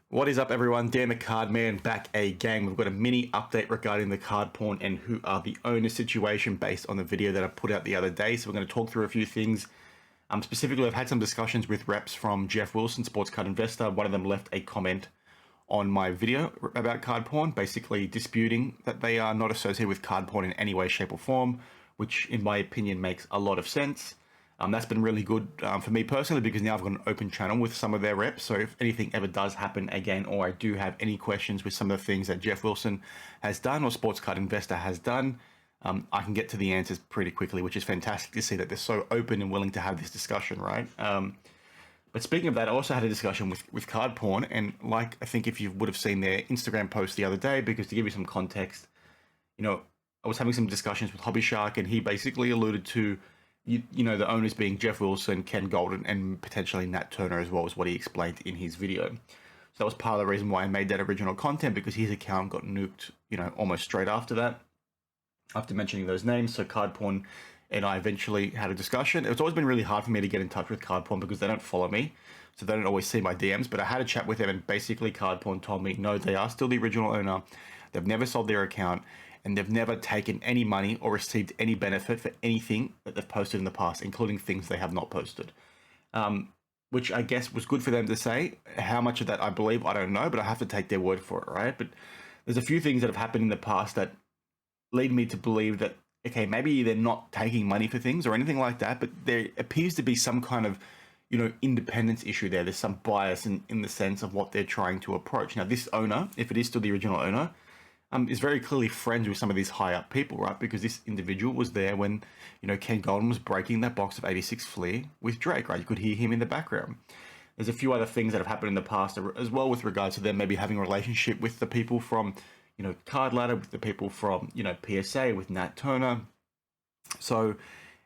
What is up, everyone? Dan the Card Man back again. We've got a mini update regarding the Cardporn and who are the owner situation based on the video that I put out the other day. So we're going to talk through a few things. Specifically, I've had some discussions with reps from Jeff Wilson, Sports Card Investor. One of them left a comment on my video about Cardporn, basically disputing that they are not associated with Cardporn in any way, shape, or form, which in my opinion makes a lot of sense. That's been really good for me personally, because now I've got an open channel with some of their reps. So if anything ever does happen again, or I do have any questions with some of the things that Jeff Wilson has done or Sports Card Investor has done, I can get to the answers pretty quickly, which is fantastic to see that they're so open and willing to have this discussion, right? But speaking of that, I also had a discussion with Cardporn, and like I think if you would have seen their Instagram post the other day, because to give you some context, I was having some discussions with Hobby Shark, and he basically alluded to the owners being Jeff Wilson, Ken Golden, and potentially Nat Turner as well, is what he explained in his video. So that was part of the reason why I made that original content, because his account got nuked, almost straight after that, after mentioning those names. So Cardporn and I eventually had a discussion. It's always been really hard for me to get in touch with Cardporn because they don't follow me, so they don't always see my DMs, but I had a chat with them, and basically Cardporn told me, no, they are still the original owner. They've never sold their account, and they've never taken any money or received any benefit for anything that they've posted in the past, including things they have not posted. Which I guess was good for them to say. How much of that I believe, I don't know, but I have to take their word for it, right? But there's a few things that have happened in the past that lead me to believe that, okay, maybe they're not taking money for things or anything like that, but there appears to be some kind of, independence issue there. There's some bias in the sense of what they're trying to approach. Now, this owner, if it is still the original owner, is very clearly friends with some of these high up people, right? Because this individual was there when, Ken Golden was breaking that box of 86 Fleer with Drake, right? You could hear him in the background. There's a few other things that have happened in the past as well with regards to them maybe having a relationship with the people from, Card Ladder, with the people from, PSA, with Nat Turner. So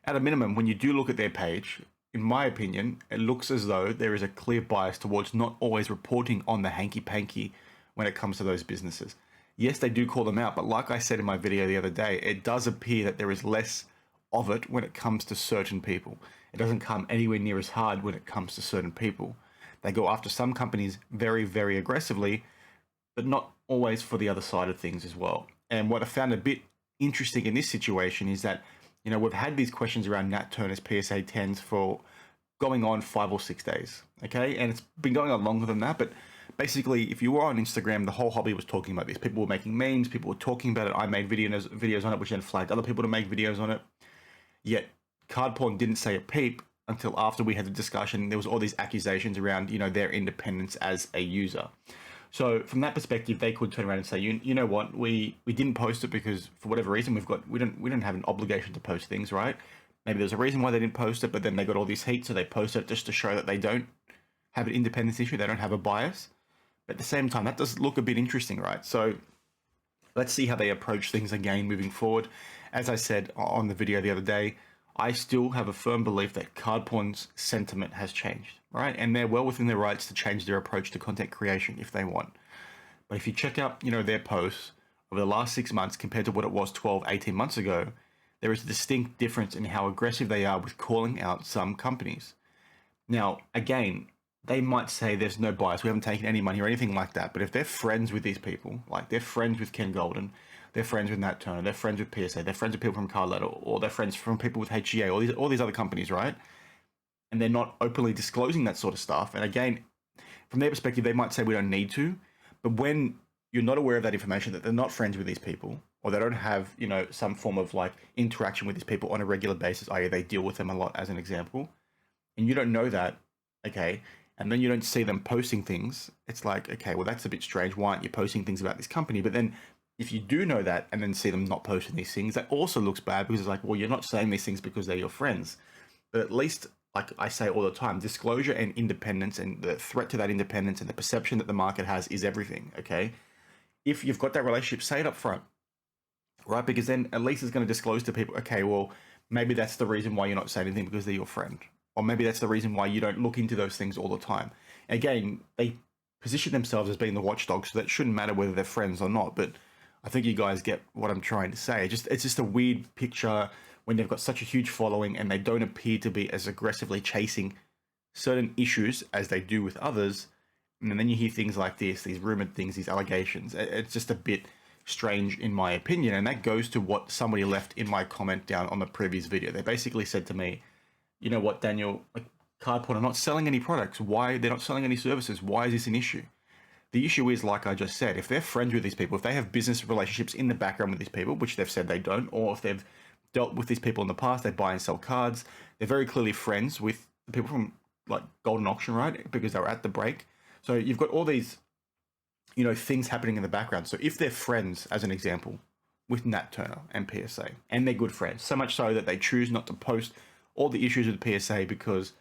at a minimum, when you do look at their page, in my opinion, it looks as though there is a clear bias towards not always reporting on the hanky panky when it comes to those businesses. Yes, they do call them out, but like I said in my video the other day, it does appear that there is less of it when it comes to certain people. It doesn't come anywhere near as hard when it comes to certain people. They go after some companies very, very aggressively, but not always for the other side of things as well. And what I found a bit interesting in this situation is that, we've had these questions around Nat Turner's PSA 10s for going on 5 or 6 days, okay? And it's been going on longer than that, but basically, if you were on Instagram, the whole hobby was talking about this. People were making memes, people were talking about it. I made videos on it, which then flagged other people to make videos on it. Yet, Cardporn didn't say a peep until after we had the discussion. There was all these accusations around, their independence as a user. So from that perspective, they could turn around and say, you know what, we didn't post it because for whatever reason we don't have an obligation to post things, right? Maybe there's a reason why they didn't post it, but then they got all this heat, so they posted it just to show that they don't have an independence issue, they don't have a bias. But at the same time, that does look a bit interesting, right? So let's see how they approach things again moving forward. As I said on the video the other day, I still have a firm belief that Cardporn's sentiment has changed, right? And they're well within their rights to change their approach to content creation if they want. But if you check out, their posts over the last 6 months compared to what it was 12, 18 months ago, there is a distinct difference in how aggressive they are with calling out some companies. Now, again, they might say there's no bias, we haven't taken any money or anything like that. But if they're friends with these people, like they're friends with Ken Golden, they're friends with Nat Turner, they're friends with PSA, they're friends with people from Card Ladder, or they're friends from people with HGA, all these other companies, right? And they're not openly disclosing that sort of stuff. And again, from their perspective, they might say we don't need to. But when you're not aware of that information, that they're not friends with these people, or they don't have, some form of like interaction with these people on a regular basis, i.e. they deal with them a lot as an example, and you don't know that, okay, and then you don't see them posting things, it's like, okay, well, that's a bit strange. Why aren't you posting things about this company? But then if you do know that and then see them not posting these things, that also looks bad, because it's like, well, you're not saying these things because they're your friends. But at least, like I say all the time, disclosure and independence and the threat to that independence and the perception that the market has is everything, okay? If you've got that relationship, say it up front, right? Because then at least it's going to disclose to people, okay, well, maybe that's the reason why you're not saying anything, because they're your friend. Or maybe that's the reason why you don't look into those things all the time. Again, they position themselves as being the watchdog, so that shouldn't matter whether they're friends or not. But I think you guys get what I'm trying to say. It's just a weird picture when they've got such a huge following and they don't appear to be as aggressively chasing certain issues as they do with others. And then you hear things like this, these rumored things, these allegations. It's just a bit strange in my opinion. And that goes to what somebody left in my comment down on the previous video. They basically said to me, you know what, Daniel, like Cardporn are not selling any products. Why? They're not selling any services. Why is this an issue? The issue is, like I just said, if they're friends with these people, if they have business relationships in the background with these people, which they've said they don't, or if they've dealt with these people in the past, they buy and sell cards, they're very clearly friends with the people from like Golden Auction, right? Because they were at the break. So you've got all these, you know, things happening in the background. So if they're friends, as an example, with Nat Turner and PSA, and they're good friends, so much so that they choose not to post all the issues with PSA because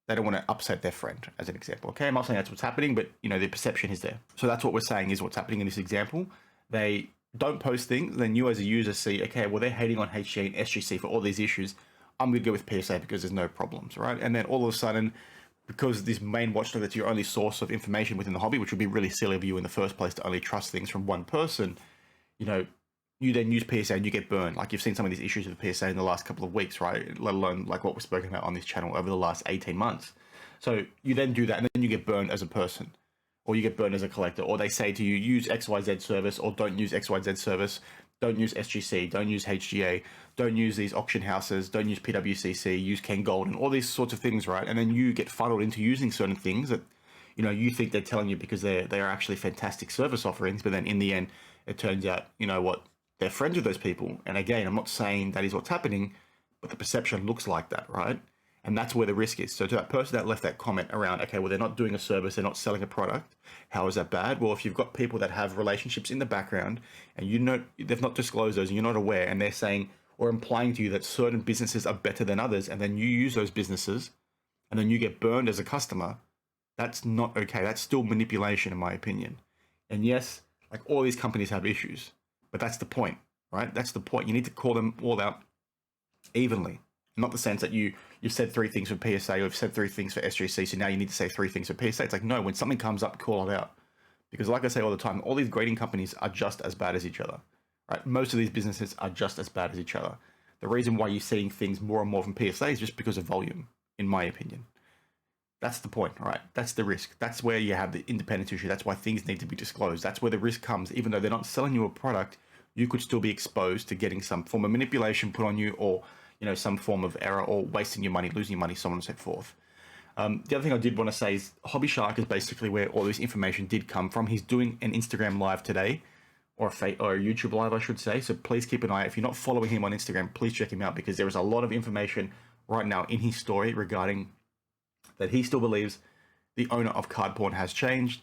they don't want to upset their friend, as an example. Okay, I'm not saying that's what's happening, but you know, the perception is there. So that's what we're saying is what's happening in this example. They don't post things, then you as a user see, okay, well, they're hating on HGA and SGC for all these issues. I'm going to go with PSA because there's no problems, right? And then all of a sudden, because this main watchdog that's your only source of information within the hobby, which would be really silly of you in the first place to only trust things from one person, you know, you then use PSA and you get burned. Like you've seen some of these issues with PSA in the last couple of weeks, right? Let alone like what we've spoken about on this channel over the last 18 months. So you then do that and then you get burned as a person, or you get burned as a collector, or they say to you, use XYZ service or don't use XYZ service, don't use SGC, don't use HGA, don't use these auction houses, don't use PWCC, use Ken Gold and all these sorts of things, right? And then you get funneled into using certain things that, you know, you think they're telling you because they are actually fantastic service offerings, but then in the end, it turns out, you know what, they're friends with those people. And again, I'm not saying that is what's happening, but the perception looks like that, right? And that's where the risk is. So to that person that left that comment around, okay, well, they're not doing a service, they're not selling a product. How is that bad? Well, if you've got people that have relationships in the background and you know they've not disclosed those and you're not aware, and they're saying or implying to you that certain businesses are better than others, and then you use those businesses and then you get burned as a customer, that's not okay. That's still manipulation, in my opinion. And yes, like all these companies have issues, but that's the point, right? That's the point. You need to call them all out evenly. Not the sense that you've said 3 things for PSA or you've said 3 things for SGC, so now you need to say 3 things for PSA. It's like, no, when something comes up, call it out. Because like I say all the time, all these grading companies are just as bad as each other, right? Most of these businesses are just as bad as each other. The reason why you're seeing things more and more from PSA is just because of volume, in my opinion. That's the point, right? That's the risk. That's where you have the independence issue. That's why things need to be disclosed. That's where the risk comes. Even though they're not selling you a product, you could still be exposed to getting some form of manipulation put on you, or you know, some form of error, or wasting your money, losing your money, so on and so forth. The other thing I did want to say is Hobby Shark is basically where all this information did come from. He's doing an Instagram live today, or a YouTube live, I should say. So please keep an eye out. If you're not following him on Instagram, please check him out, because there is a lot of information right now in his story regarding that he still believes the owner of Cardporn has changed,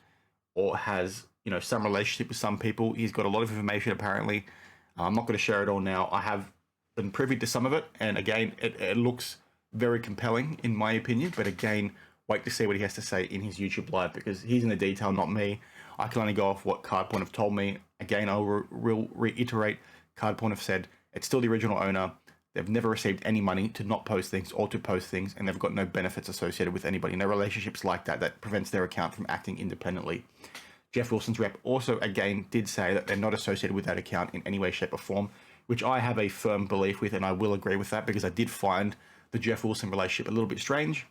or has, you know, some relationship with some people. He's got a lot of information apparently. I'm not going to share it all now. I have been privy to some of it, and again, it looks very compelling in my opinion, but again, wait to see what he has to say in his YouTube live, because he's in the detail, not me. I can only go off what Cardporn have told me. Again, I'll reiterate, Cardporn have said it's still the original owner. They've never received any money to not post things or to post things, and they've got no benefits associated with anybody, no relationships like that prevents their account from acting independently. Jeff Wilson's rep also again did say that they're not associated with that account in any way, shape or form, which I have a firm belief with, and I will agree with that, because I did find the Jeff Wilson relationship a little bit strange.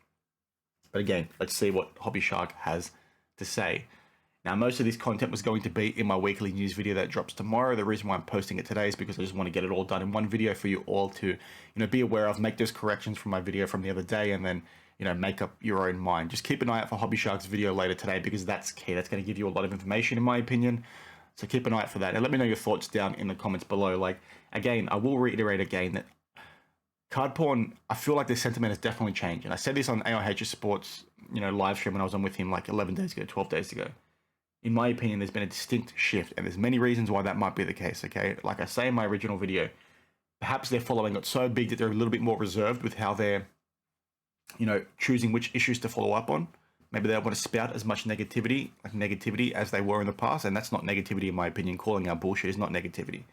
But again, let's see what Hobby Shark has to say. Now, most of this content was going to be in my weekly news video that drops tomorrow. The reason why I'm posting it today is because I just want to get it all done in one video for you all to, you know, be aware of, make those corrections from my video from the other day, and then, you know, make up your own mind. Just keep an eye out for Hobby Shark's video later today, because that's key. That's going to give you a lot of information, in my opinion. So keep an eye out for that. And let me know your thoughts down in the comments below. Like, again, I will reiterate again that Cardporn, I feel like their sentiment has definitely changed. And I said this on AIH's Sports, you know, live stream when I was on with him like 11 days ago, 12 days ago. In my opinion, there's been a distinct shift, and there's many reasons why that might be the case, okay? Like I say in my original video, perhaps their following got so big that they're a little bit more reserved with how they're, you know, choosing which issues to follow up on. Maybe they don't want to spout as much negativity as they were in the past, and that's not negativity in my opinion. Calling out bullshit is not negativity.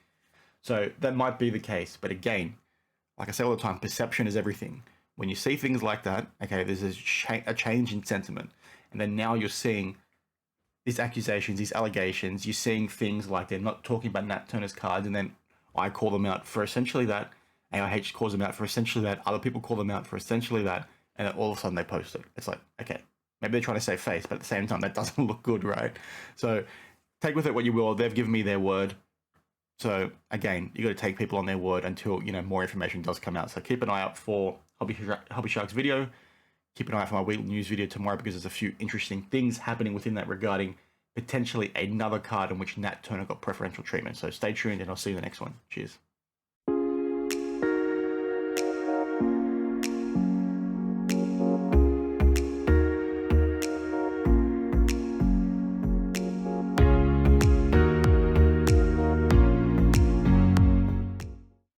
So that might be the case, but again, like I say all the time, perception is everything. When you see things like that, okay, there's a change in sentiment, and then now you're seeing these accusations, these allegations, you're seeing things like they're not talking about Nat Turner's cards, and then I call them out for essentially that, AIH calls them out for essentially that, other people call them out for essentially that, and then all of a sudden they post it. It's like, okay, Maybe they're trying to save face, but at the same time, that doesn't look good, right? So take with it what you will. They've given me their word. So again, you got to take people on their word until, you know, more information does come out. So keep an eye out for Hobby Shark's video. Keep an eye out for my weekly news video tomorrow, because there's a few interesting things happening within that regarding potentially another card in which Nat Turner got preferential treatment. So stay tuned, and I'll see you in the next one. Cheers.